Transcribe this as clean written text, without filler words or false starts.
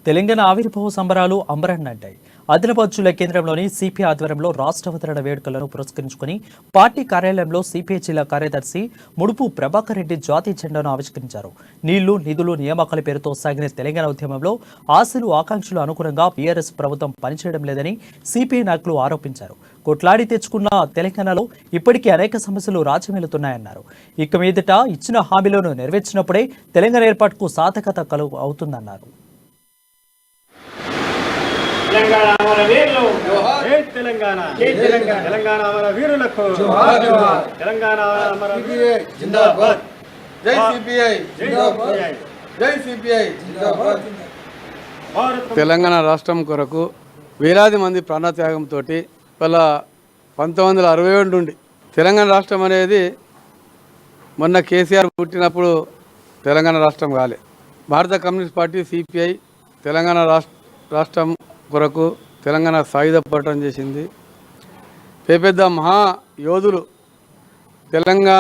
తెలంగాణ ఆవిర్భావ సంబరాలు అంబరాన్నంటాయి. ఆదిలాబాద్ జిల్లా కేంద్రంలోని సిపిఐ ఆధ్వర్యంలో రాష్ట్ర అవతరణ వేడుకలను పురస్కరించుకుని పార్టీ కార్యాలయంలో సిపిఐ జిల్లా కార్యదర్శి ముడుపు ప్రభాకర్ రెడ్డి జాతీయ జెండాను ఆవిష్కరించారు. నీళ్లు, నిధులు, నియామకాల పేరుతో సాగిన తెలంగాణ ఉద్యమంలో ఆశలు, ఆకాంక్షలు అనుగుణంగా బీఆర్ఎస్ ప్రభుత్వం పనిచేయడం లేదని సిపిఐ నాయకులు ఆరోపించారు. కొట్లాడి తెచ్చుకున్న తెలంగాణలో ఇప్పటికీ అనేక సమస్యలు రాజ్యమేలుతున్నాయన్నారు. ఇక మీదట ఇచ్చిన హామీలను నెరవేర్చినప్పుడే తెలంగాణ ఏర్పాటుకు సార్థకత అవుతుందన్నారు. తెలంగాణ అమర వీరులు జై తెలంగాణ, జై తెలంగాణ, తెలంగాణ అమర వీరులకు జోహార్ జోహార్, తెలంగాణ అమర వీరులు జిందాబాద్, జై సిపిఐ జిందాబాద్, జై సిపిఐ జిందాబాద్. తెలంగాణ రాష్ట్రం కొరకు వేలాది మంది ప్రాణత్యాగంతో వాళ్ళ 1967 నుండి తెలంగాణ రాష్ట్రం అనేది మొన్న కేసీఆర్ పుట్టినప్పుడు తెలంగాణ రాష్ట్రం కాలే. భారత కమ్యూనిస్ట్ పార్టీ సిపిఐ తెలంగాణ రాష్ట్రం కొరకు తెలంగాణ సాయుధ పోరాటం చేసింది. పెద్ద మహా యోధులు తెలంగాణ